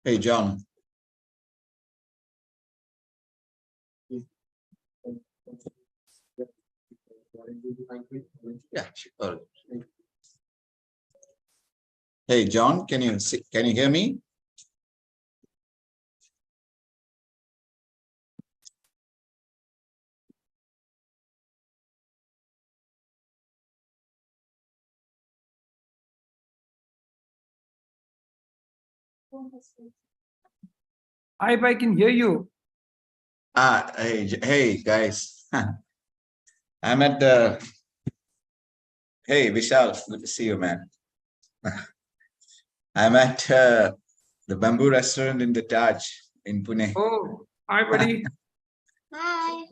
Hey, John. Yeah, sure. Hey, John, can you hear me? Iype, I can hear you. Hey, guys. I'm at the. Hey, Vishal, good to see you, man. I'm at the Bamboo Restaurant in the Taj in Pune. Oh, hi, buddy. Hi.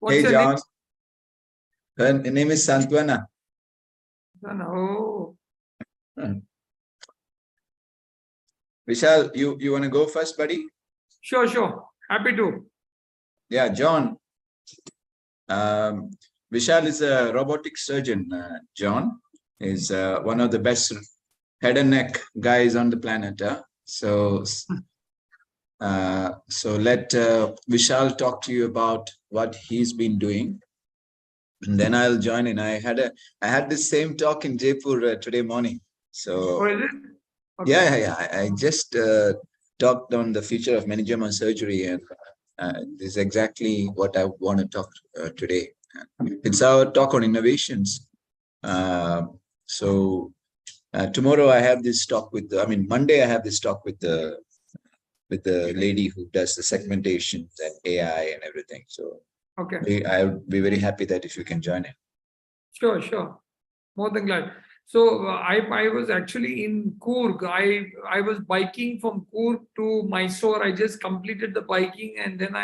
What's Hey, your John. Her name is Santwana. name? Oh, Vishal, you want to go first, buddy? sure. Happy to. Yeah, John. Vishal is a robotic surgeon. John is one of the best head and neck guys on the planet. So let Vishal talk to you about what he's been doing, and then I'll join in. I had this same talk in Jaipur today morning. So Oh, is it? Okay. yeah. I just talked on the future of meningioma surgery, and this is exactly what I want to talk today. It's our talk on innovations. Tomorrow I have this talk with Monday I have this talk with the lady who does the segmentations and AI and everything. So Okay. I'll be very happy that if you can join in. Sure. More than glad. So I was actually in Coorg. I was biking from Coorg to Mysore. I just completed the biking, and then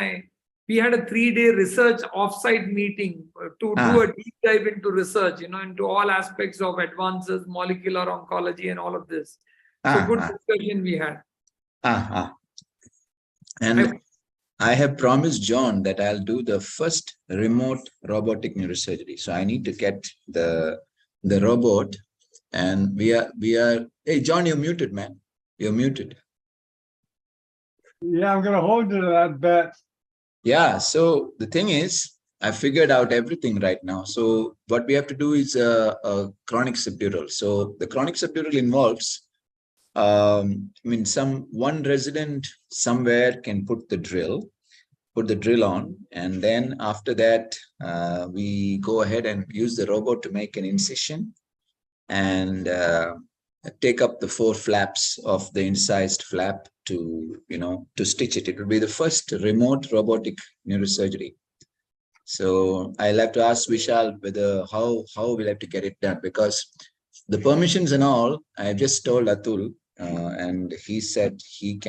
we had a 3-day research offsite meeting to do a deep dive into research, into all aspects of advances, molecular oncology, and all of this. So good discussion we had. And I have promised John that I'll do the first remote robotic neurosurgery. So I need to get the robot, and we are. Hey, John, you're muted, man. You're muted. Yeah, I'm gonna hold you to that bet. Yeah. So the thing is, I figured out everything right now. So what we have to do is a chronic subdural. So the chronic subdural involves, one resident somewhere can put the drill on, and then after that, we go ahead and use the robot to make an incision and take up the 4 flaps of the incised flap to stitch it. It will be the first remote robotic neurosurgery. So I'll have to ask Vishal whether how we'll have to get it done, because the permissions and all, I just told Atul, and he said he'll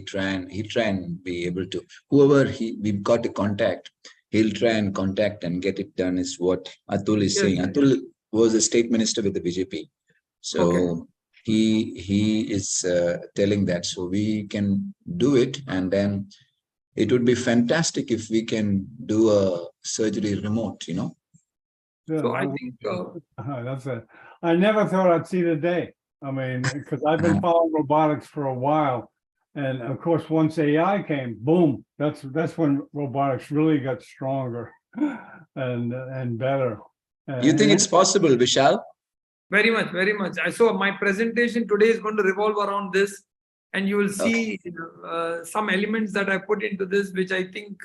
try and be able to, whoever we've got to contact, he'll try and contact and get it done, is what Atul is saying. Atul was a state minister with the BJP. So he is telling that, so we can do it, and then it would be fantastic if we can do a surgery remote, Yeah, So I think that's it. I never thought I'd see the day. I mean, because I've been following robotics for a while, and of course, once AI came, boom, that's when robotics really got stronger and better. You think it's possible, Vishal? very much. So my presentation today is going to revolve around this, and you will see some elements that I put into this, which I think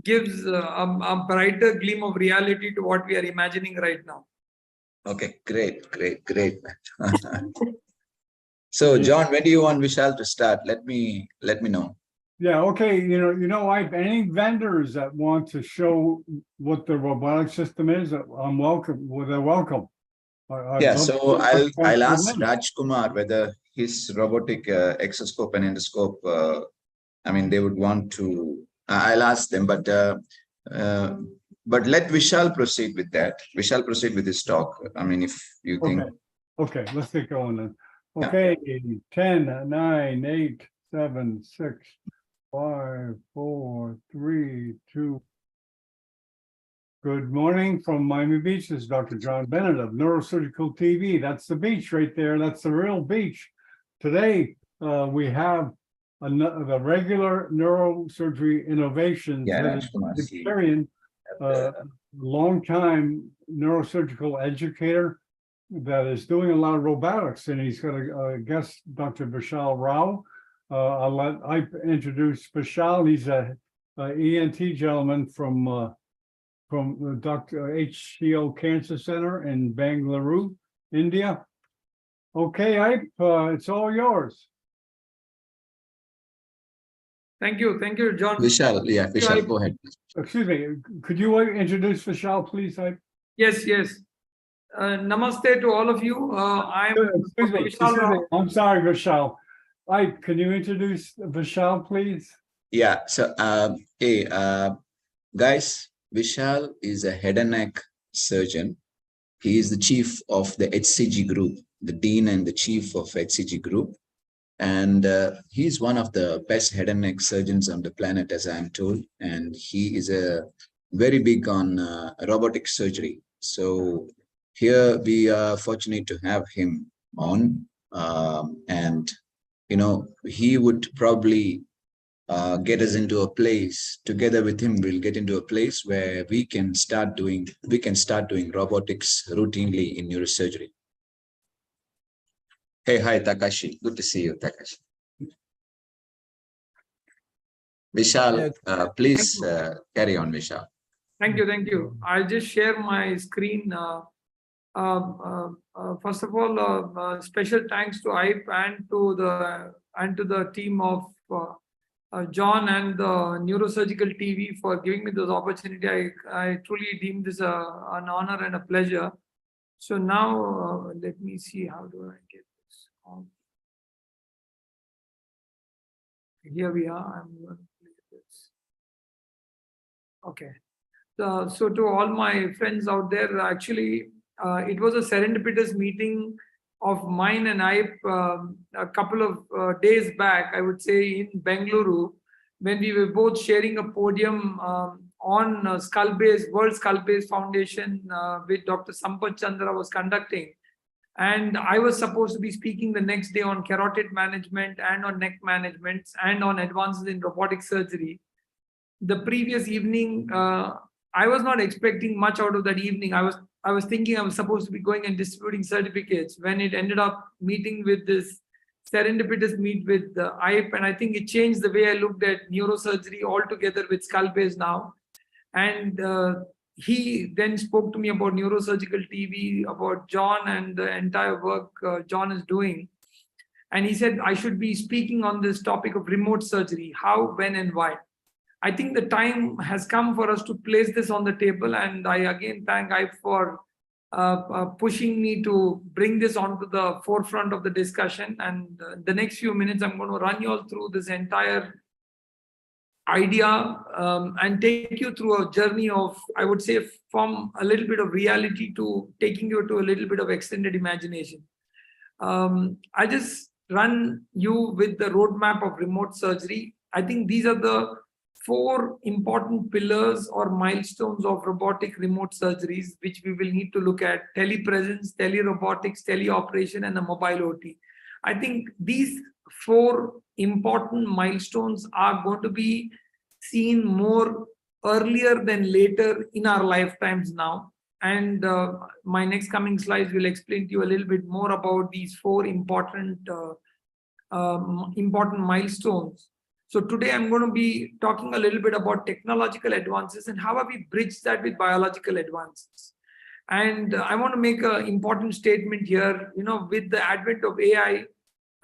gives a brighter gleam of reality to what we are imagining right now. Okay, great. So, John, when do you want Vishal to start? Let me know. Yeah, okay. Any vendors that want to show what the robotic system is, I'm welcome. Well, they're welcome. So I'll ask Rajkumar whether his robotic exoscope and endoscope, they would want to. I'll ask them, but let Vishal proceed with that. Vishal proceed with his talk. If you think. Okay, let's get going then. Okay, 10, 9, 8, 7, 6, 5, 4, 3, 2. Good morning from Miami Beach. This is Dr. John Bennett of Neurosurgical TV. That's the beach right there. That's the real beach. Today, we have the regular neurosurgery innovations. Yeah, That is Rajkumar, the see. Cherian, longtime neurosurgical educator that is doing a lot of robotics, and he's got a guest, Dr. Vishal Rao. I'll let Iype introduce Vishal. He's a ENT gentleman from the Dr. HCO Cancer Center in Bangalore, India. Okay, Iype, it's all yours. Thank you, John. Vishal, yeah, Vishal, go ahead. Excuse me, could you introduce Vishal, please, Iype? Yes. Namaste to all of you. I'm Excuse me. I'm sorry, Vishal. Iype, can you introduce Vishal, please? Yeah, so guys, Vishal is a head and neck surgeon. He is the chief of the HCG group, the dean and the chief of HCG group. And he's one of the best head and neck surgeons on the planet, as I'm told. And he is very big on robotic surgery. So here we are fortunate to have him on. And, you know, he would probably get us into a place, together with him, we'll get into a place where we can start doing robotics routinely in neurosurgery. Hey, hi, Takashi. Good to see you, Takashi. Vishal, please carry on, Vishal. Thank you. I'll just share my screen. First of all, special thanks to Iype and to the team of John and the Neurosurgical TV for giving me this opportunity. I truly deem this an honor and a pleasure. So now let me see, how do I get this on? Here we are. I'm going to play this. Okay. So to all my friends out there, actually, it was a serendipitous meeting of mine and Iype a couple of days back, I would say, in Bangalore, when we were both sharing a podium on Skull Base, World Skull Base Foundation, with Dr. Sampath Chandra was conducting. And I was supposed to be speaking the next day on carotid management and on neck management and on advances in robotic surgery. The previous evening, I was not expecting much out of that evening. I was thinking I was supposed to be going and distributing certificates, when it ended up meeting with this serendipitous meet with Iype, and I think it changed the way I looked at neurosurgery altogether with Skull Base now. And he then spoke to me about Neurosurgical TV, about John and the entire work John is doing. And he said I should be speaking on this topic of remote surgery, how, when, and why. I think the time has come for us to place this on the table, and I again thank Iype for pushing me to bring this onto the forefront of the discussion. And the next few minutes, I'm going to run you all through this entire idea and take you through a journey of, I would say, from a little bit of reality to taking you to a little bit of extended imagination. I just run you with the roadmap of remote surgery. I think these are the 4 important pillars or milestones of robotic remote surgeries, which we will need to look at: telepresence, telerobotics, teleoperation, and the mobile OT. I think these 4 important milestones are going to be seen more earlier than later in our lifetimes now. And my next coming slides will explain to you a little bit more about these 4 important milestones. So today I'm going to be talking a little bit about technological advances and how have we bridged that with biological advances. And I want to make an important statement here. You know, with the advent of AI,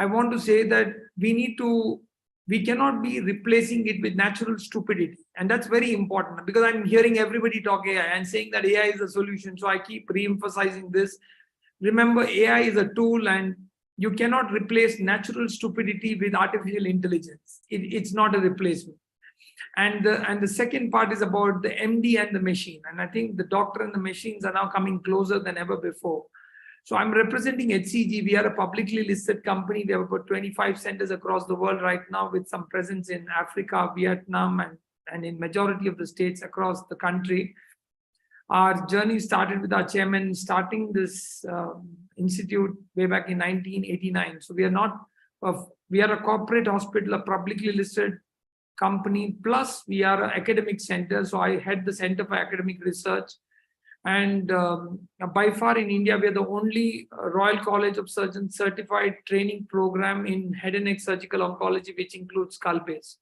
I want to say that we cannot be replacing it with natural stupidity. And that's very important, because I'm hearing everybody talk AI and saying that AI is a solution. So I keep re-emphasizing this. Remember, AI is a tool, and you cannot replace natural stupidity with artificial intelligence. It's not a replacement. And the second part is about the MD and the machine. And I think the doctor and the machines are now coming closer than ever before. So I'm representing HCG. We are a publicly listed company. We have about 25 centers across the world right now, with some presence in Africa, Vietnam, and in majority of the states across the country. Our journey started with our chairman starting this institute way back in 1989. So we are not, we are a corporate hospital, a publicly listed company, plus we are an academic center. So I head the Center for Academic Research. And by far in India, we are the only Royal College of Surgeons certified training program in head and neck surgical oncology, which includes skull base.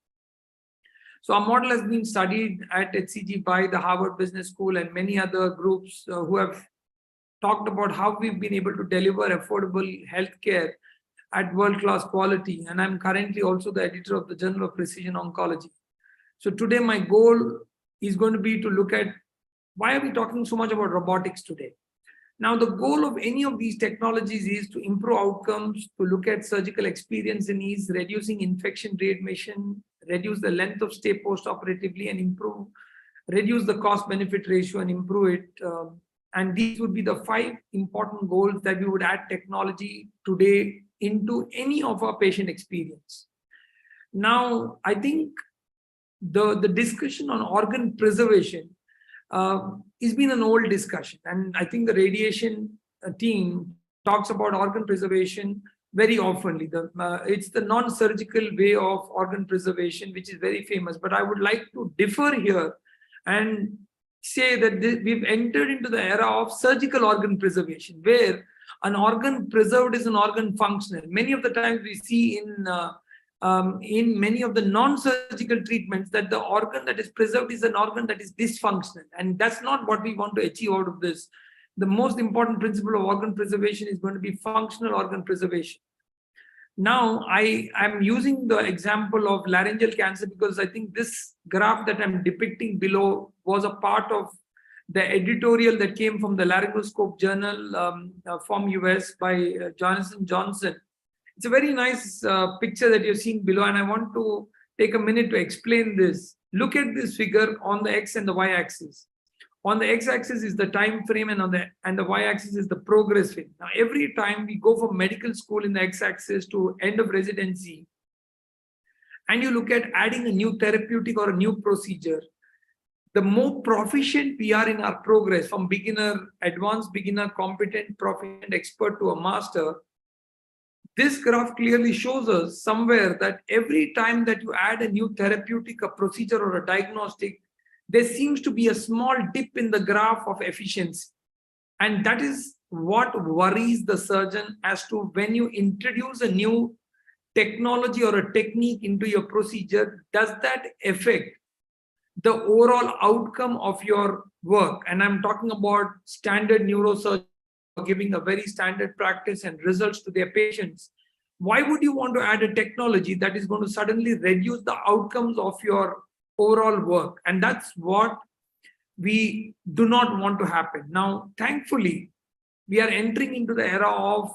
So our model has been studied at HCG by the Harvard Business School and many other groups who have talked about how we've been able to deliver affordable healthcare at world-class quality. And I'm currently also the editor of the Journal of Precision Oncology. So today my goal is going to be to look at why are we talking so much about robotics today? Now, the goal of any of these technologies is to improve outcomes, to look at surgical experience and ease, reducing infection readmission, reduce the length of stay post-operatively, and reduce the cost-benefit ratio and improve it. And these would be the 5 important goals that we would add technology today into any of our patient experience. Now, I think the discussion on organ preservation it's been an old discussion, and I think the radiation team talks about organ preservation very oftenly. It's the non-surgical way of organ preservation, which is very famous. But I would like to differ here and say that we've entered into the era of surgical organ preservation, where an organ preserved is an organ functional. Many of the times we see in many of the non-surgical treatments that the organ that is preserved is an organ that is dysfunctional. And that's not what we want to achieve out of this. The most important principle of organ preservation is going to be functional organ preservation. Now, I am using the example of laryngeal cancer because I think this graph that I'm depicting below was a part of the editorial that came from the Laryngoscope Journal from US by Jonathan Johnson. It's a very nice picture that you're seeing below, and I want to take a minute to explain this. Look at this figure on the X and the Y axis. On the X-axis is the time frame, and on the Y-axis is the progress rate. Now, every time we go from medical school in the X-axis to end of residency, and you look at adding a new therapeutic or a new procedure, the more proficient we are in our progress from beginner, advanced beginner, competent, proficient, expert to a master. This graph clearly shows us somewhere that every time that you add a new therapeutic, a procedure, or a diagnostic, there seems to be a small dip in the graph of efficiency. And that is what worries the surgeon as to when you introduce a new technology or a technique into your procedure, does that affect the overall outcome of your work? And I'm talking about standard neurosurgery giving a very standard practice and results to their patients. Why would you want to add a technology that is going to suddenly reduce the outcomes of your overall work? And that's what we do not want to happen. Now, thankfully, we are entering into the era of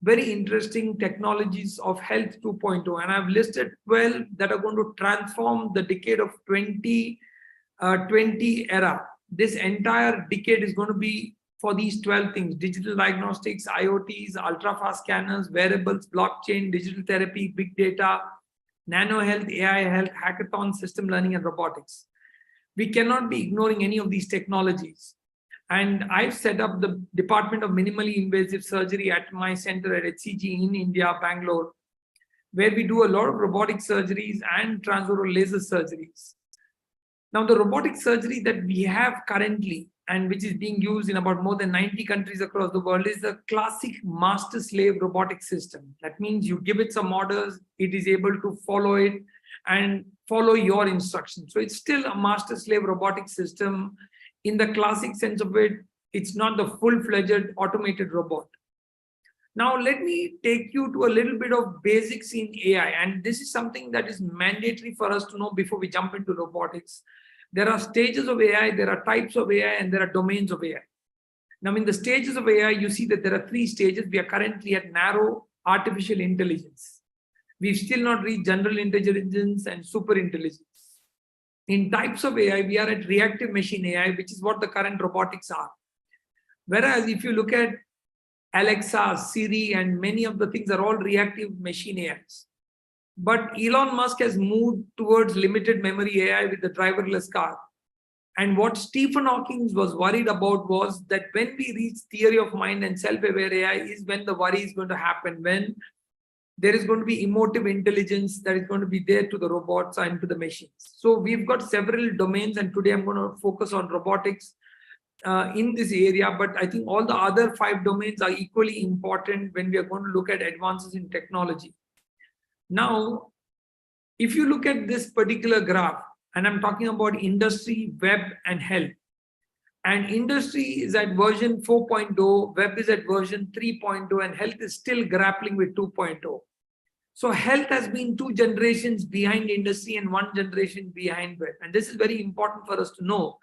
very interesting technologies of health 2.0, and I've listed 12 that are going to transform the decade of 2020 era. This entire decade is going to be for these 12 things: digital diagnostics, IoTs, ultra-fast scanners, wearables, blockchain, digital therapy, big data, nano health, AI health, hackathon, system learning, and robotics. We cannot be ignoring any of these technologies. And I've set up the Department of Minimally Invasive Surgery at my center at HCG in India, Bangalore, where we do a lot of robotic surgeries and transoral laser surgeries. Now, the robotic surgery that we have currently, and which is being used in about more than 90 countries across the world, is the classic master-slave robotic system. That means you give it some orders, it is able to follow it and follow your instructions. So it's still a master-slave robotic system. In the classic sense of it, it's not the full-fledged automated robot. Now, let me take you to a little bit of basics in AI. And this is something that is mandatory for us to know before we jump into robotics. There are stages of AI, there are types of AI, and there are domains of AI. Now, in the stages of AI, you see that there are 3 stages. We are currently at narrow artificial intelligence. We've still not reached general intelligence and super intelligence. In types of AI, we are at reactive machine AI, which is what the current robotics are. Whereas if you look at Alexa, Siri, and many of the things are all reactive machine AIs. But Elon Musk has moved towards limited memory AI with the driverless car. And what Stephen Hawking was worried about was that when we reach theory of mind and self-aware AI is when the worry is going to happen, when there is going to be emotive intelligence that is going to be there to the robots and to the machines. So we've got several domains, and today I'm going to focus on robotics in this area, but I think all the other 5 domains are equally important when we are going to look at advances in technology. Now, if you look at this particular graph, and I'm talking about industry, web, and health, and industry is at version 4.0, web is at version 3.0, and health is still grappling with 2.0. So health has been 2 generations behind industry and 1 generation behind web. And this is very important for us to know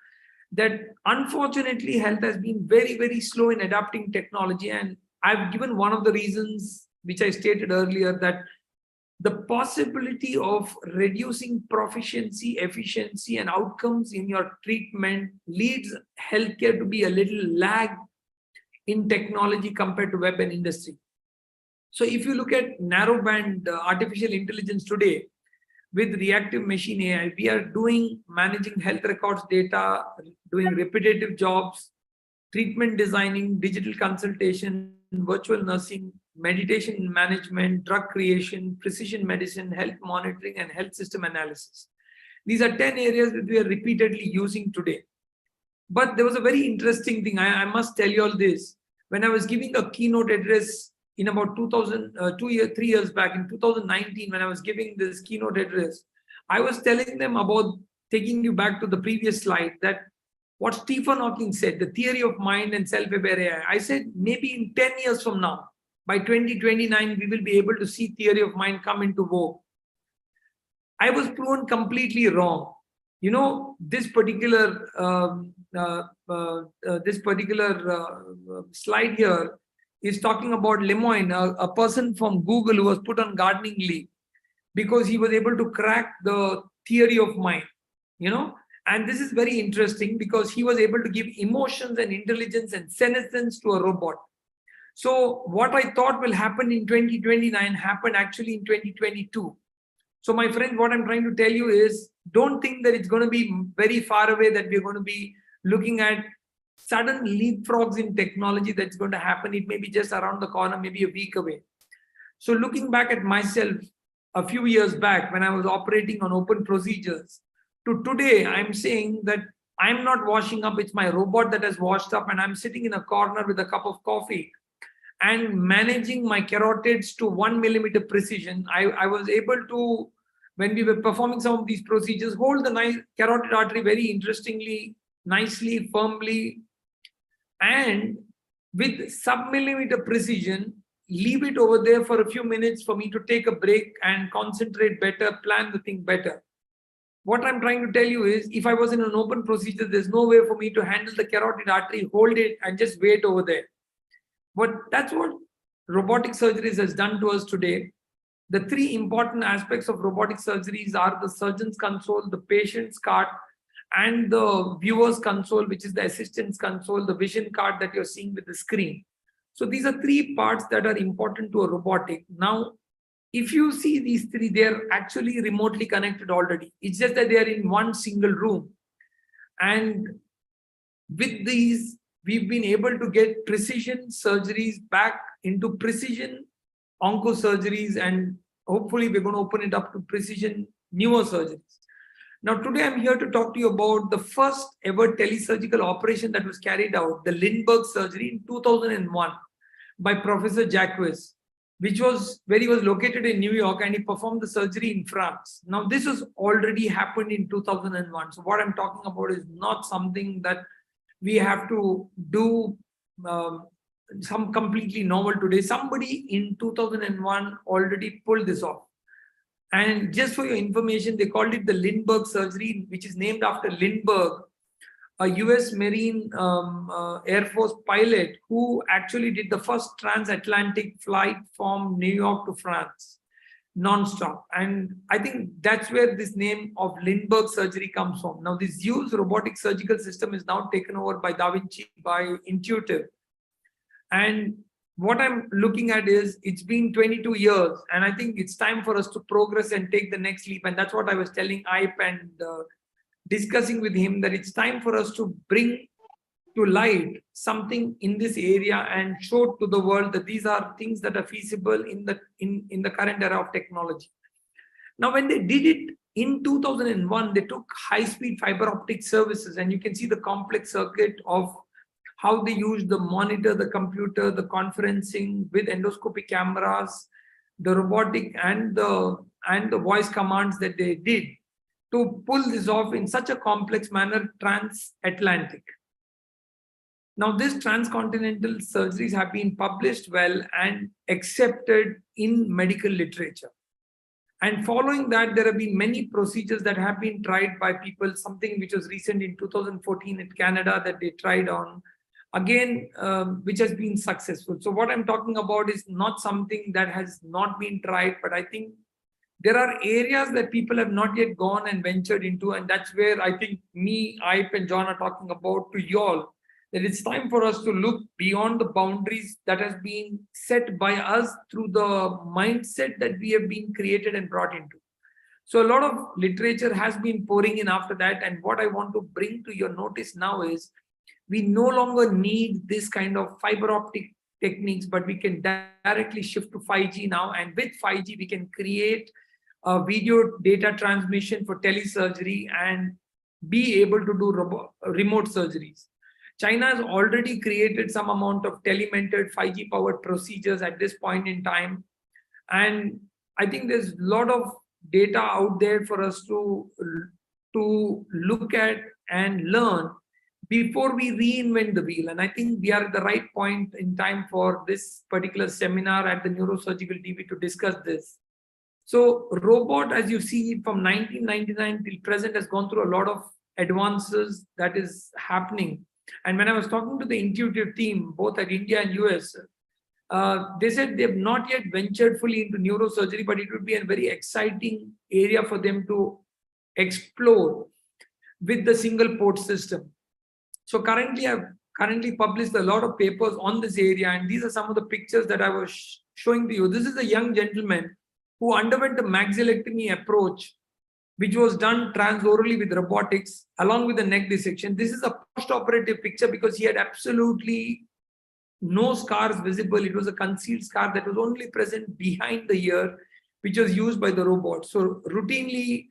that unfortunately health has been very, very slow in adapting technology. And I've given one of the reasons which I stated earlier, that the possibility of reducing proficiency, efficiency, and outcomes in your treatment leads healthcare to be a little lag in technology compared to web and industry. So if you look at narrowband artificial intelligence today, with reactive machine AI, we are managing health records data, doing repetitive jobs, treatment designing, digital consultation, virtual nursing, meditation management, drug creation, precision medicine, health monitoring, and health system analysis. These are 10 areas that we are repeatedly using today. But there was a very interesting thing. I must tell you all this. When I was giving a keynote address in about 3 years back, in 2019, when I was giving this keynote address, I was telling them about, taking you back to the previous slide, that what Stephen Hawking said, the theory of mind and self-aware AI. I said, maybe in 10 years from now, by 2029, we will be able to see theory of mind come into vogue. I was proven completely wrong. You know, this particular slide here is talking about Lemoyne, a person from Google who was put on gardening leave because he was able to crack the theory of mind, you know. And this is very interesting because he was able to give emotions and intelligence and senescence to a robot. So what I thought will happen in 2029 happened actually in 2022. So my friend, what I'm trying to tell you is, don't think that it's going to be very far away that we're going to be looking at sudden leapfrogs in technology that's going to happen. It may be just around the corner, maybe a week away. So looking back at myself a few years back when I was operating on open procedures, to today, I'm saying that I'm not washing up. It's my robot that has washed up, and I'm sitting in a corner with a cup of coffee and managing my carotids to 1 millimeter precision. I was able to, when we were performing some of these procedures, hold the carotid artery very interestingly, nicely, firmly, and with sub-millimeter precision, leave it over there for a few minutes for me to take a break and concentrate better, plan the thing better. What I'm trying to tell you is, if I was in an open procedure, there's no way for me to handle the carotid artery, hold it, and just wait over there. But that's what robotic surgeries has done to us today. The 3 important aspects of robotic surgeries are the surgeon's console, the patient's cart, and the viewer's console, which is the assistant's console, the vision card that you're seeing with the screen. So these are 3 parts that are important to a robotic. Now, if you see these 3, they're actually remotely connected already. It's just that they are in one single room. And with these, we've been able to get precision surgeries back into precision oncosurgeries, and hopefully we're going to open it up to precision neurosurgeries. Now, today I'm here to talk to you about the first ever telesurgical operation that was carried out, the Lindbergh surgery in 2001 by Professor Jacques, which was where he was located in New York, and he performed the surgery in France. Now, this has already happened in 2001. So what I'm talking about is not something that we have to do some completely novel today. Somebody in 2001 already pulled this off. And just for your information, they called it the Lindbergh surgery, which is named after Lindbergh, a US Marine Air Force pilot who actually did the first transatlantic flight from New York to France, non-stop. And I think that's where this name of Lindbergh surgery comes from. Now, this Zeus robotic surgical system is now taken over by Da Vinci, by Intuitive. And what I'm looking at is, it's been 22 years, and I think it's time for us to progress and take the next leap. And that's what I was telling Iype and discussing with him that it's time for us to bring to light something in this area and show to the world that these are things that are feasible in the current era of technology. Now, when they did it in 2001, they took high-speed fiber optic services, and you can see the complex circuit of how they used the monitor, the computer, the conferencing with endoscopy cameras, the robotic and the voice commands that they did to pull this off in such a complex manner, transatlantic. Now, these transcontinental surgeries have been published well and accepted in medical literature. And following that, there have been many procedures that have been tried by people, something which was recent in 2014 in Canada that they tried on, again, which has been successful. So what I'm talking about is not something that has not been tried, but I think there are areas that people have not yet gone and ventured into. And that's where I think me, Iype, and John are talking about to you all, that it's time for us to look beyond the boundaries that has been set by us through the mindset that we have been created and brought into. So a lot of literature has been pouring in after that. And what I want to bring to your notice now is we no longer need this kind of fiber optic techniques, but we can directly shift to 5G now. And with 5G, we can create a video data transmission for telesurgery and be able to do remote surgeries. China has already created some amount of telementored 5G powered procedures at this point in time. And I think there's a lot of data out there for us to look at and learn before we reinvent the wheel. And I think we are at the right point in time for this particular seminar at the Neurosurgical TV to discuss this. So robot, as you see from 1999 till present, has gone through a lot of advances that is happening. And when I was talking to the Intuitive team, both at India and US, they said they've not yet ventured fully into neurosurgery, but it would be a very exciting area for them to explore with the single port system. So currently, I've published a lot of papers on this area, and these are some of the pictures that I was showing to you. This is a young gentleman who underwent a maxillectomy approach, which was done transorally with robotics along with the neck dissection. This is a post-operative picture because he had absolutely no scars visible. It was a concealed scar that was only present behind the ear, which was used by the robot. So routinely,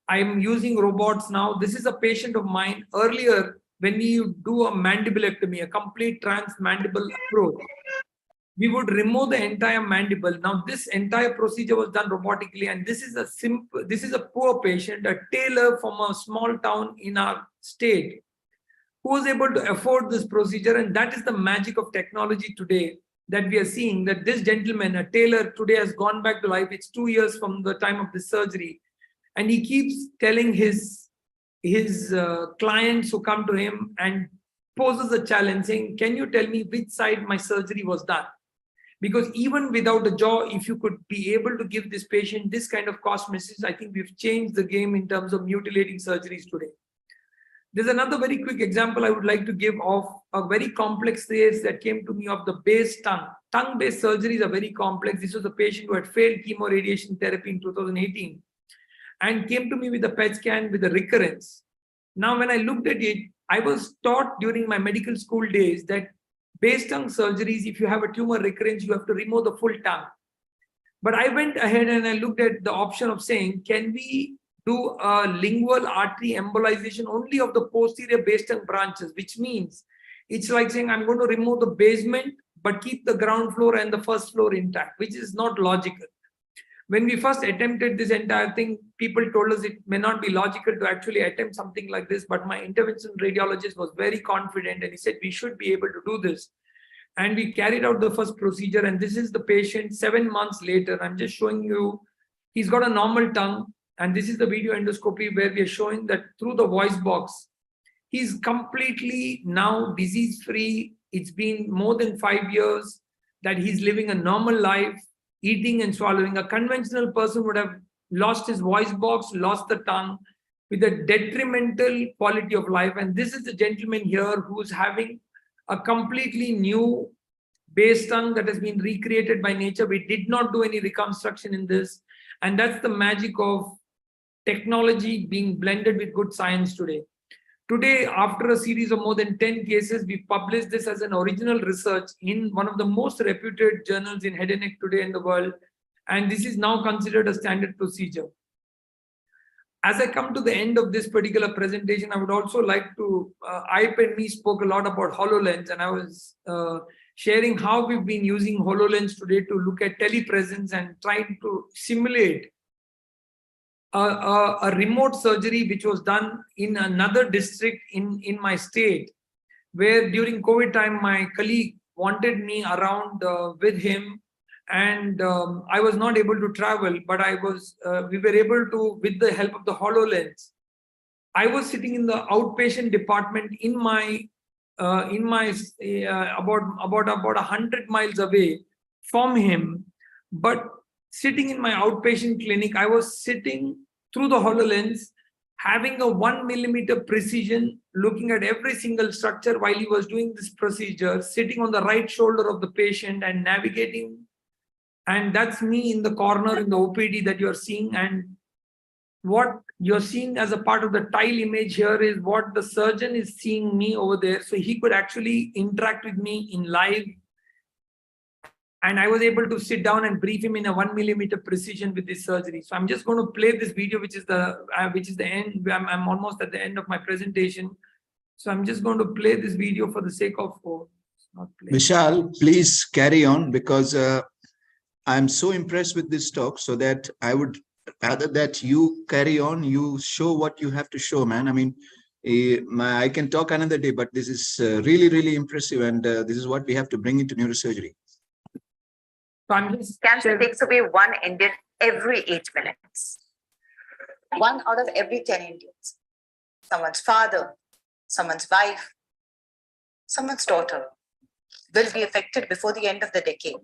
I'm using robots now. This is a patient of mine. Earlier, when we do a mandibulectomy, a complete transmandible approach, we would remove the entire mandible. Now, this entire procedure was done robotically, and this is a poor patient, a tailor from a small town in our state, who was able to afford this procedure. And that is the magic of technology today, that we are seeing that this gentleman, a tailor, today has gone back to life. It's 2 years from the time of the surgery, and he keeps telling his clients who come to him and poses a challenge saying, can you tell me which side my surgery was done? Because even without a jaw, if you could be able to give this patient this kind of cost message, I think we've changed the game in terms of mutilating surgeries today. There's another very quick example I would like to give of a very complex case that came to me of the base tongue. Tongue-based surgeries are very complex. This was a patient who had failed chemoradiation therapy in 2018 and came to me with a PET scan with a recurrence. Now, when I looked at it, I was taught during my medical school days that base tongue surgeries, if you have a tumor recurrence, you have to remove the full tongue. But I went ahead and I looked at the option of saying, can we do a lingual artery embolization only of the posterior base tongue branches, which means it's like saying I'm going to remove the basement, but keep the ground floor and the first floor intact, which is not logical. When we first attempted this entire thing, people told us it may not be logical to actually attempt something like this, but my intervention radiologist was very confident and he said we should be able to do this. And we carried out the first procedure, and this is the patient 7 months later. I'm just showing you, he's got a normal tongue, and this is the video endoscopy where we are showing that through the voice box, he's completely now disease-free. It's been more than 5 years that he's living a normal life, eating and swallowing. A conventional person would have lost his voice box, lost the tongue, with a detrimental quality of life. And this is the gentleman here who's having a completely new base tongue that has been recreated by nature. We did not do any reconstruction in this. And that's the magic of technology being blended with good science today. Today, after a series of more than 10 cases, we published this as an original research in one of the most reputed journals in head and neck today in the world. And this is now considered a standard procedure. As I come to the end of this particular presentation, I would also like to, Iype and me spoke a lot about Hololens, and I was sharing how we've been using Hololens today to look at telepresence and trying to simulate a remote surgery which was done in another district in my state, where during COVID time, my colleague wanted me around with him, and I was not able to travel, but we were able to, with the help of the HoloLens. I was sitting in the outpatient department in my about 100 miles away from him, but sitting in my outpatient clinic, I was sitting through the HoloLens, having a 1 millimeter precision, looking at every single structure while he was doing this procedure, sitting on the right shoulder of the patient and navigating. And that's me in the corner in the OPD that you're seeing. And what you're seeing as a part of the tile image here is what the surgeon is seeing me over there. So he could actually interact with me in live. And I was able to sit down and brief him in a 1 millimeter precision with this surgery. So I'm just going to play this video, which is the end. I'm almost at the end of my presentation. So I'm just going to play this video for the sake of Vishal, please carry on, because I'm so impressed with this talk, so that I would rather that you carry on, you show what you have to show, man. I mean, I can talk another day, but this is really, really impressive. And this is what we have to bring into neurosurgery. Cancer takes away 1 Indian every 8 minutes. 1 out of every 10 Indians. Someone's father, someone's wife, someone's daughter will be affected before the end of the decade.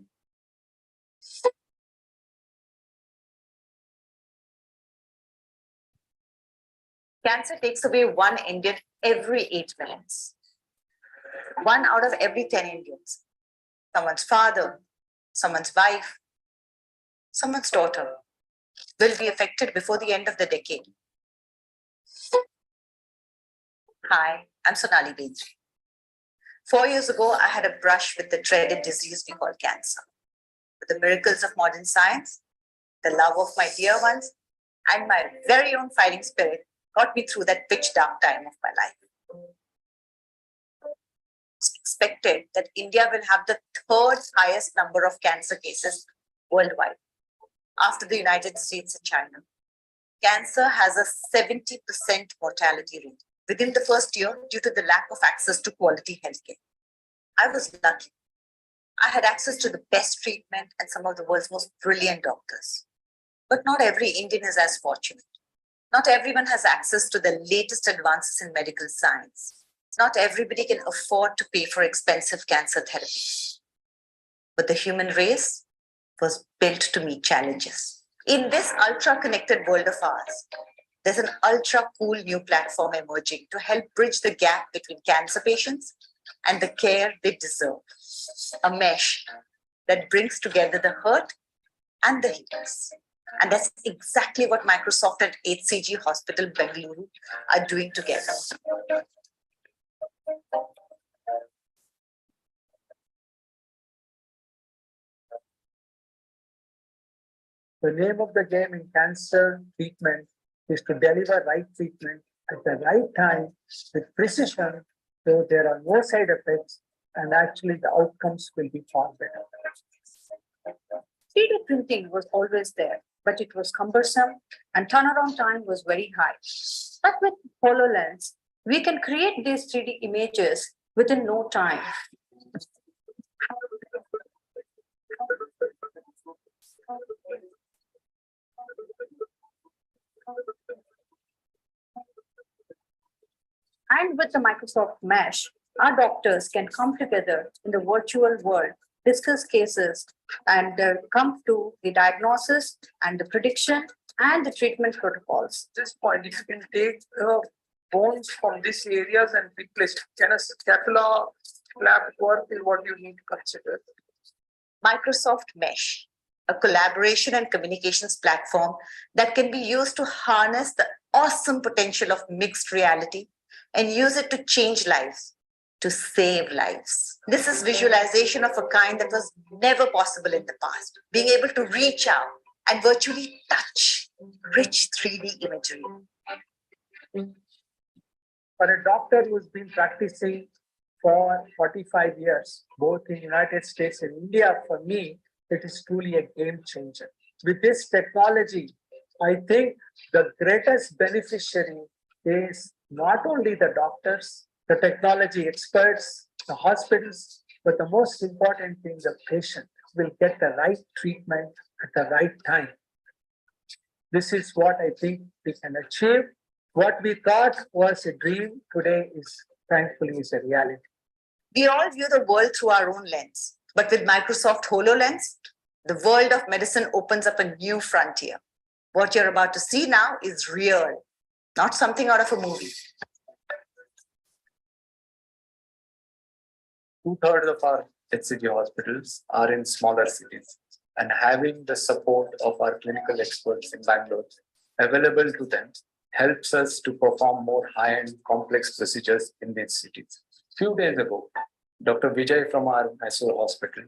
Cancer takes away 1 Indian every 8 minutes. 1 out of every 10 Indians. Someone's father, someone's wife, someone's daughter will be affected before the end of the decade. Hi, I'm Sonali Bindri. 4 years ago, I had a brush with the dreaded disease we call cancer. With the miracles of modern science, the love of my dear ones, and my very own fighting spirit got me through that pitch dark time of my life. It's expected that India will have the 3rd highest number of cancer cases worldwide, after the United States and China. Cancer has a 70% mortality rate within the first year due to the lack of access to quality healthcare. I was lucky. I had access to the best treatment and some of the world's most brilliant doctors. But not every Indian is as fortunate. Not everyone has access to the latest advances in medical science. Not everybody can afford to pay for expensive cancer therapies. But the human race was built to meet challenges. In this ultra-connected world of ours, there's an ultra-cool new platform emerging to help bridge the gap between cancer patients and the care they deserve. A mesh that brings together the hurt and the healers. And that's exactly what Microsoft and HCG Hospital Bengaluru are doing together. The name of the game in cancer treatment is to deliver right treatment at the right time with precision, so there are no side effects and actually the outcomes will be far better. 3D printing was always there, but it was cumbersome and turnaround time was very high. But with HoloLens, we can create these 3D images within no time. And with the Microsoft Mesh, our doctors can come together in the virtual world, discuss cases, and come to the diagnosis and the prediction and the treatment protocols. This point, if you can take bones from these areas and replace, can a scapula flap work is what you need to consider. Microsoft Mesh, a collaboration and communications platform that can be used to harness the awesome potential of mixed reality and use it to change lives, to save lives. This is visualization of a kind that was never possible in the past, being able to reach out and virtually touch rich 3D imagery. For a doctor who's been practicing for 45 years, both in United States and India, for me, it is truly a game changer. With this technology, I think the greatest beneficiary is not only the doctors, the technology experts, the hospitals, but the most important thing, the patient will get the right treatment at the right time. This is what I think we can achieve. What we thought was a dream today is thankfully is a reality. We all view the world through our own lens, but with Microsoft Hololens, the world of medicine opens up a new frontier. What you're about to see now is real, not something out of a movie. 2/3 of our HCG hospitals are in smaller cities, and having the support of our clinical experts in Bangalore available to them helps us to perform more high-end complex procedures in these cities. Few days ago, Dr. Vijay from our Mysore hospital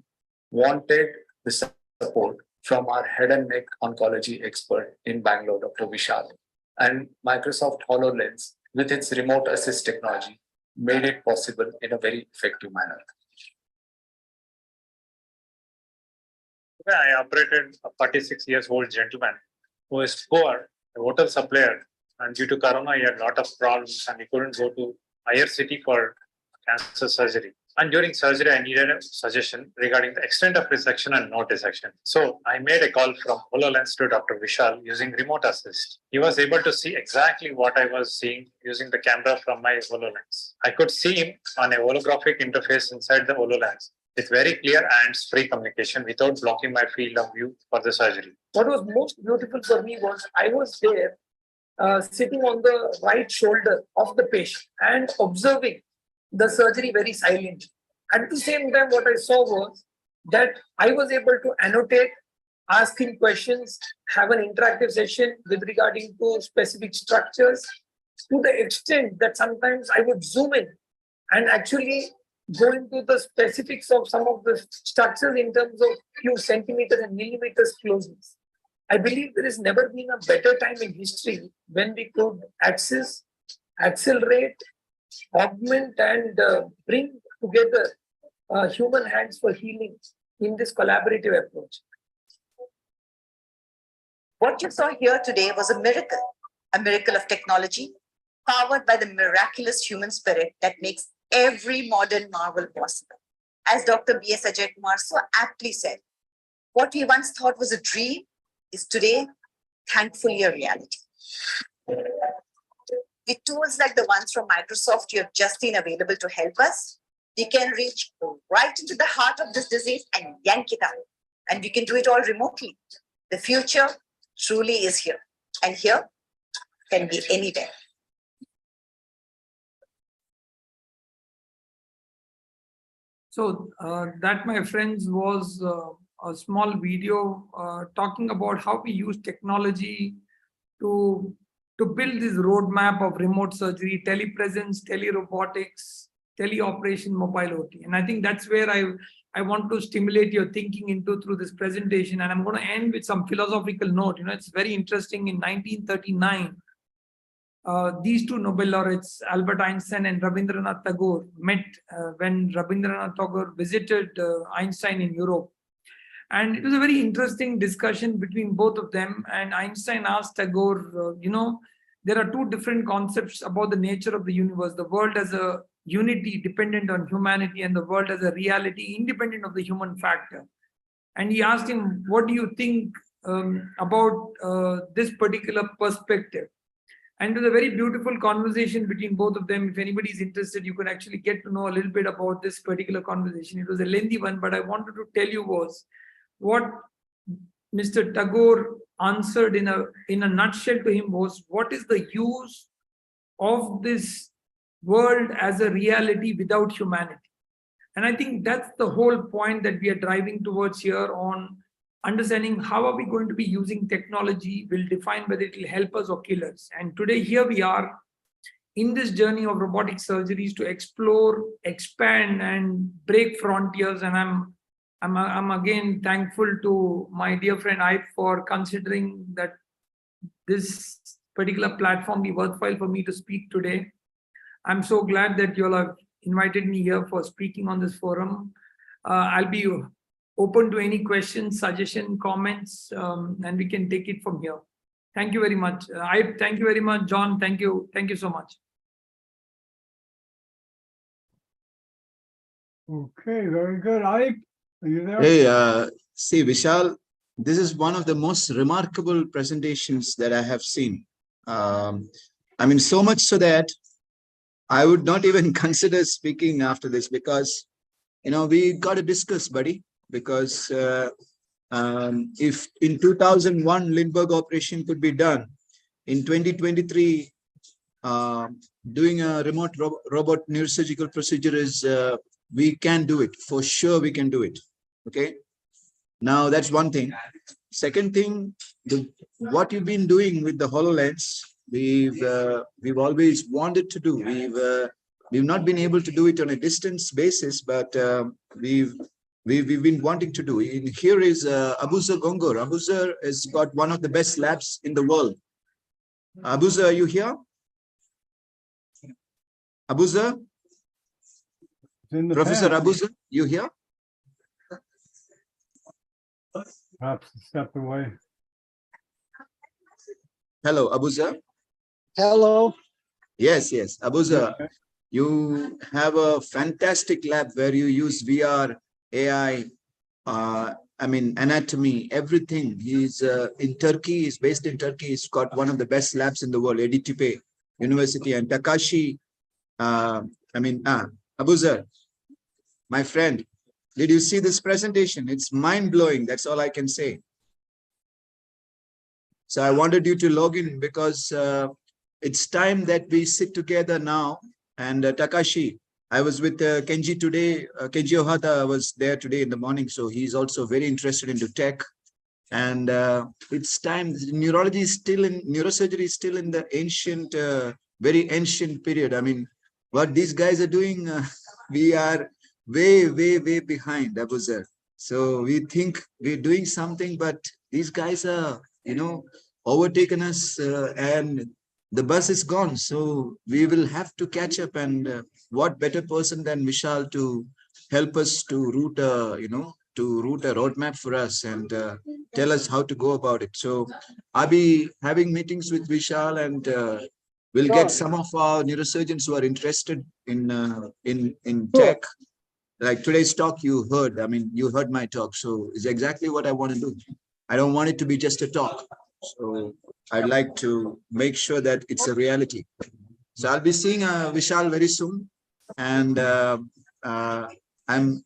wanted the support from our head and neck oncology expert in Bangalore, Dr. Vishal. And Microsoft HoloLens, with its remote assist technology, made it possible in a very effective manner. I operated a 46-year-old gentleman who is poor, a hotel supplier, and due to Corona, he had a lot of problems and he couldn't go to higher city for cancer surgery. And during surgery, I needed a suggestion regarding the extent of resection and no dissection. So I made a call from HoloLens to Dr. Vishal using remote assist. He was able to see exactly what I was seeing using the camera from my HoloLens. I could see him on a holographic interface inside the HoloLens with very clear hands-free communication without blocking my field of view for the surgery. What was most beautiful for me was I was there sitting on the right shoulder of the patient and observing the surgery very silently. At the same time, what I saw was that I was able to annotate, ask him questions, have an interactive session with regarding to specific structures, to the extent that sometimes I would zoom in and actually go into the specifics of some of the structures in terms of few centimeters and millimeters closeness. I believe there has never been a better time in history when we could access, accelerate, augment and bring together human hands for healing in this collaborative approach. What you saw here today was a miracle of technology powered by the miraculous human spirit that makes every modern marvel possible. As Dr. B.S. Ajay Kumar so aptly said, what we once thought was a dream is today, thankfully, a reality. With tools like the ones from Microsoft you have just seen available to help us, we can reach right into the heart of this disease and yank it out. And we can do it all remotely. The future truly is here. And here can be anywhere. So that, my friends, was a small video talking about how we use technology to build this roadmap of remote surgery, telepresence, telerobotics, teleoperation, mobile OT. And I think that's where I want to stimulate your thinking into through this presentation. And I'm going to end with some philosophical note. You know, it's very interesting. In 1939, these two Nobel laureates, Albert Einstein and Rabindranath Tagore, met when Rabindranath Tagore visited Einstein in Europe. And it was a very interesting discussion between both of them. And Einstein asked Tagore, you know, there are two different concepts about the nature of the universe, the world as a unity dependent on humanity and the world as a reality independent of the human factor. And he asked him, what do you think about this particular perspective? And it was a very beautiful conversation between both of them. If anybody is interested, you can actually get to know a little bit about this particular conversation. It was a lengthy one, but I wanted to tell you was what Mr. Tagore answered in a nutshell to him was, what is the use of this world as a reality without humanity? And I think that's the whole point that we are driving towards here on understanding how are we going to be using technology will define whether it will help us or kill us. And today here we are in this journey of robotic surgeries to explore, expand, and break frontiers. And I'm again thankful to my dear friend Iype for considering that this particular platform be worthwhile for me to speak today. I'm so glad that you all have invited me here for speaking on this forum. I'll be open to any questions, suggestions, comments, and we can take it from here. Thank you very much. Thank you very much, John. Thank you. Thank you so much. Okay, very good. Iype, are you there? Hey, see, Vishal, this is one of the most remarkable presentations that I have seen. I mean, so much so that I would not even consider speaking after this because, you know, we got to discuss, buddy, because if in 2001 Lindbergh operation could be done, in 2023, doing a remote robot neurosurgical procedure is, we can do it. For sure, we can do it. Okay. Now, that's one thing. Second thing, what you've been doing with the HoloLens, we've always wanted to do. We've not been able to do it on a distance basis, but we've been wanting to do. Here is Abuzer Gongor. Abuzer has got one of the best labs in the world. Abuzer, are you here? Abuzer? Professor Abuzer, you here? Perhaps stepped away. Hello, Abuzer. Hello. Yes, yes. Abuzer, you have a fantastic lab where you use VR, AI, I mean, anatomy, everything. He's in Turkey, he's based in Turkey. He's got one of the best labs in the world, Iype University. And Takashi, Abuzer, my friend, did you see this presentation? It's mind-blowing. That's all I can say. So I wanted you to log in because it's time that we sit together now. And Takashi, I was with Kenji today. Kenji Ohata was there today in the morning. So he's also very interested into tech. And it's time. Neurosurgery is still in the ancient, very ancient period. I mean, what these guys are doing, we are way behind, Abuzer. So we think we're doing something, but these guys are, you know, overtaken us and the bus is gone. So we will have to catch up. And what better person than Vishal to help us to route a, route a roadmap for us and tell us how to go about it. So I'll be having meetings with Vishal and we'll get some of our neurosurgeons who are interested in tech. Like today's talk you heard, I mean, you heard my talk. So it's exactly what I want to do. I don't want it to be just a talk. So I'd like to make sure that it's a reality. So I'll be seeing Vishal very soon. And I'm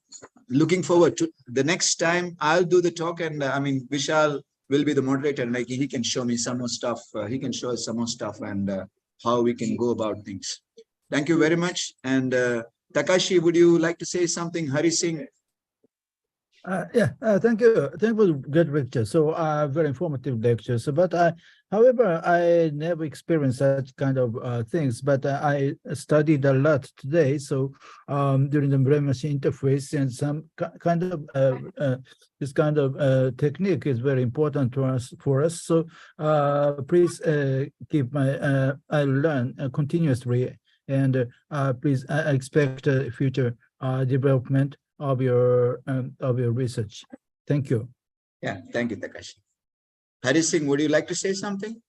looking forward to the next time I'll do the talk. And Vishal will be the moderator. And like he can show me some more stuff. He can show us some more stuff and how we can go about things. Thank you very much. And Takashi, would you like to say something? Hari Singh? Thank you. Thank you for the great lecture. So very informative lecture. So, but however, I never experienced such kind of things. But I studied a lot today. So during the brain machine interface and some kind of this kind of technique is very important to for us. So please keep my I learn continuously. And please expect future development of your research. Thank you. Yeah, thank you, Takashi. Hari Singh, would you like to say something?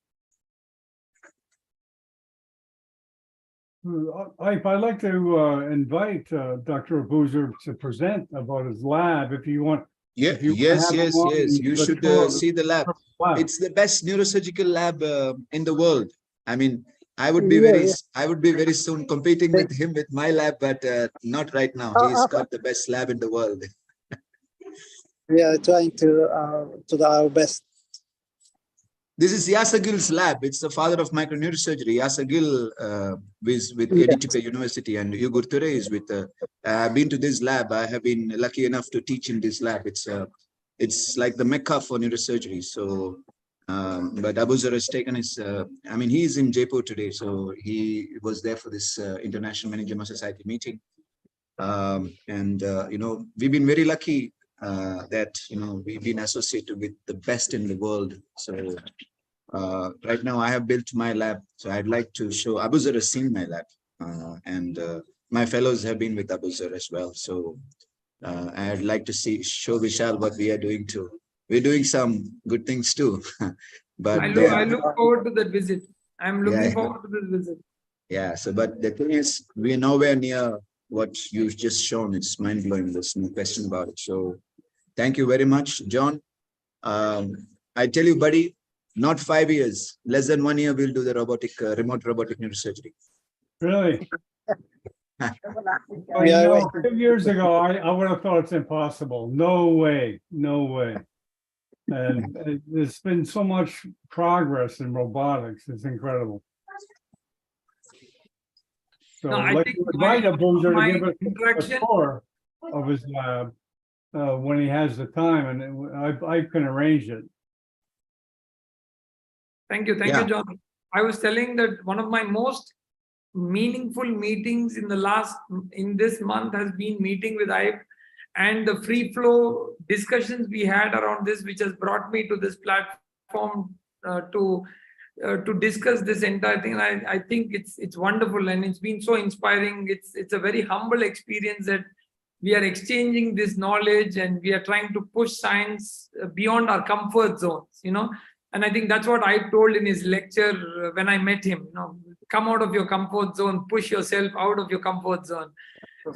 I'd like to invite Dr. Abuzer to present about his lab if you want. Yeah, yes. You should see the lab. It's the best neurosurgical lab in the world. I mean, I would be very soon competing with him with my lab, but not right now. He's got the best lab in the world. We are trying to do our best. This is Yasser Gill's lab. It's the father of microneurosurgery. Yasser Gill is with Iype University, and Ugur Ture is with. I've been to this lab. I have been lucky enough to teach in this lab. It's it's like the mecca for neurosurgery. So, but Abuzar has taken his, I mean, he's in Jaipur today. So he was there for this International Meningioma Society meeting. We've been very lucky that, we've been associated with the best in the world. So right now I have built my lab. So I'd like to show, Abuzar has seen my lab, and my fellows have been with Abuzar as well. So I'd like to show Vishal what we are doing too. We're doing some good things too. But I look forward to that visit. I'm looking forward to this visit. Yeah. So, but the thing is, we're nowhere near what you've just shown. It's mind blowing. There's no question about it. So, thank you very much, John. I tell you, buddy, not 5 years, less than 1 year, we'll do the remote robotic neurosurgery. Really? Well, 2 years ago, I would have thought it's impossible. No way, no way. And there's been so much progress in robotics. It's incredible. So No, I I'd like think to invite Abuzar to give us a interaction. tour of his lab when he has the time, and I can arrange it. Thank you, John. I was telling that one of my most meaningful meetings in this month has been meeting with Iype, and the free flow discussions we had around this, which has brought me to this platform to discuss this entire thing. I think it's wonderful, and it's been so inspiring. It's a very humble experience that we are exchanging this knowledge, and we are trying to push science beyond our comfort zones, And I think that's what I told in his lecture when I met him. Come out of your comfort zone, push yourself out of your comfort zone.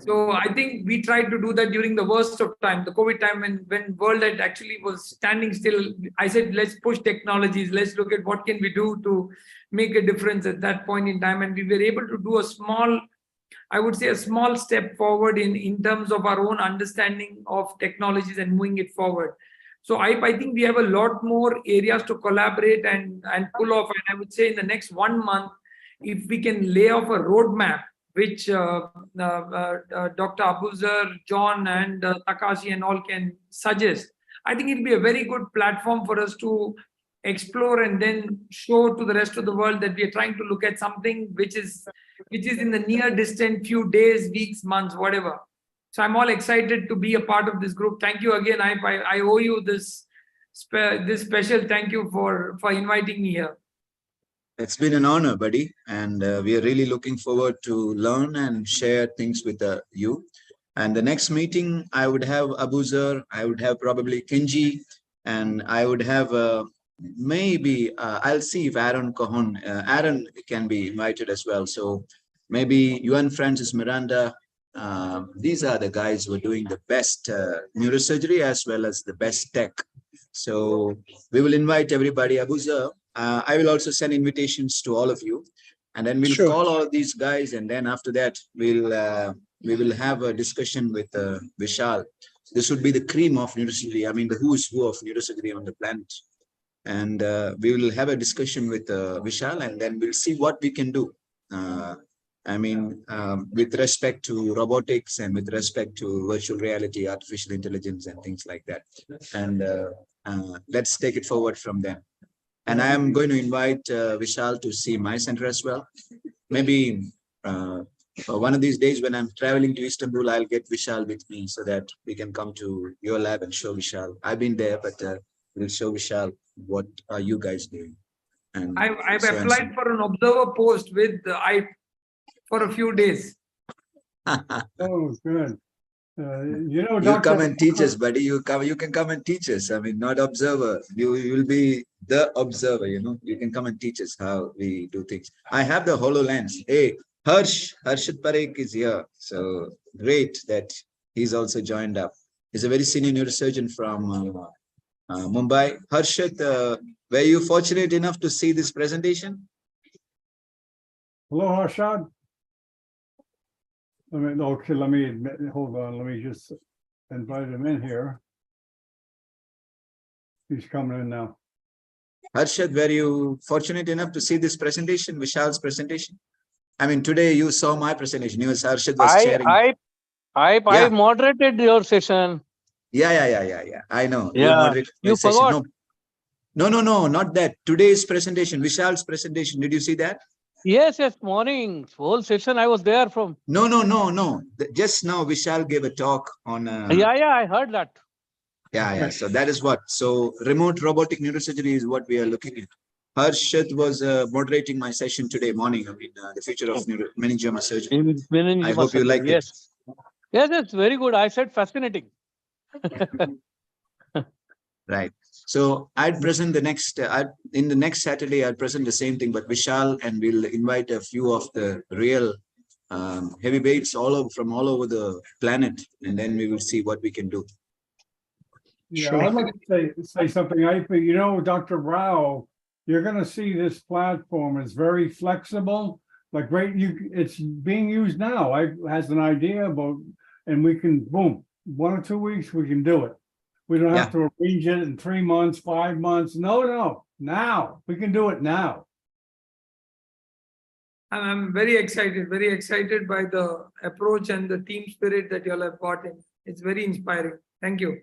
So I think we tried to do that during the worst of time, the COVID time, when world had actually was standing still. I said, let's push technologies. Let's look at what can we do to make a difference at that point in time. And we were able to do a small step forward in terms of our own understanding of technologies and moving it forward. So I think we have a lot more areas to collaborate and pull off. And I would say in the next 1 month, if we can lay off a roadmap, which Dr. Abuzar, John, and Takashi and all can suggest, I think it'll be a very good platform for us to explore and then show to the rest of the world that we are trying to look at something which is in the near distant few days, weeks, months, whatever. So I'm all excited to be a part of this group. Thank you again. I owe you this special thank you for inviting me here. It's been an honor, buddy. And we are really looking forward to learn and share things with you. And the next meeting, I would have Abuzar, I would have probably Kenji, and I would have maybe, I'll see if Aaron can be invited as well. So maybe Yuan Francis Miranda. These are the guys who are doing the best neurosurgery as well as the best tech. So we will invite everybody. Abuzar, I will also send invitations to all of you, and then we'll call all of these guys, and then after that we will have a discussion with Vishal. This would be the cream of neurosurgery. I mean, the who's who of neurosurgery on the planet. And we will have a discussion with Vishal, and then we'll see what we can do. With respect to robotics and with respect to virtual reality, artificial intelligence, and things like that. And let's take it forward from there. And I am going to invite Vishal to see my center as well. Maybe one of these days when I'm traveling to Istanbul, I'll get Vishal with me so that we can come to your lab and show Vishal. I've been there, but we'll show Vishal what are you guys doing. And I've applied for an observer post with Iype for a few days. Oh, good. You come and teach us, buddy. You can come and teach us. I mean, not observer. You will be the observer. You can come and teach us how we do things. I have the Hololens. Hey, Harshit Parekh is here. So great that he's also joined up. He's a very senior neurosurgeon from Mumbai. Harshit, were you fortunate enough to see this presentation? Hello, Harshad. Let me hold on. Let me just invite him in here. He's coming in now. Harshad, were you fortunate enough to see this presentation, Vishal's presentation? I mean, today you saw my presentation. Harshad was sharing. I moderated your session. Yeah. I know. You Yeah, moderated my you session. forgot. No, not that. Today's presentation, Vishal's presentation. Did you see that? Yes, morning, whole session I was there from. No. Just now, Vishal gave a talk on. Yeah, I heard that. Yeah. So that is what. So remote robotic neurosurgery is what we are looking at. Harshit was moderating my session today morning. I mean, the future of meningioma surgery. I hope you liked it. Yes, it's very good. I said fascinating. Right. So I'd present the next, in the next Saturday, I'll present the same thing, but Vishal, and we'll invite a few of the real heavyweights from all over the planet, and then we will see what we can do. Yeah, I'd like to say something, Iype. You know, Dr. Rao, you're gonna see this platform is very flexible. Like it's being used now. I has an idea about, and we can, boom, 1 or 2 weeks, we can do it. We don't have to arrange it in 3 months, 5 months. No, now, we can do it now. And I'm very excited by the approach and the team spirit that you all have got in. It's very inspiring. Thank you.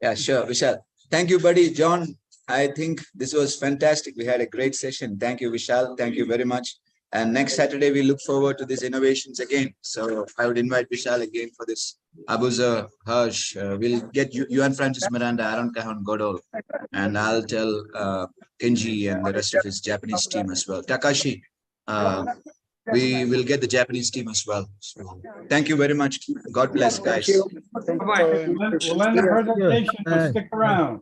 Yeah, sure, Vishal. Thank you, buddy. John, I think this was fantastic. We had a great session. Thank you, Vishal. Thank you very much. And next Saturday, we look forward to these innovations again. So I would invite Vishal again for this. Abuza, Harsh, we'll get you and Francis Miranda, Aaron Cajon, Godol, and I'll tell Kenji and the rest of his Japanese team as well. Takashi, we will get the Japanese team as well. So thank you very much. God bless, guys. Bye-bye. We'll end the presentation, but stick around.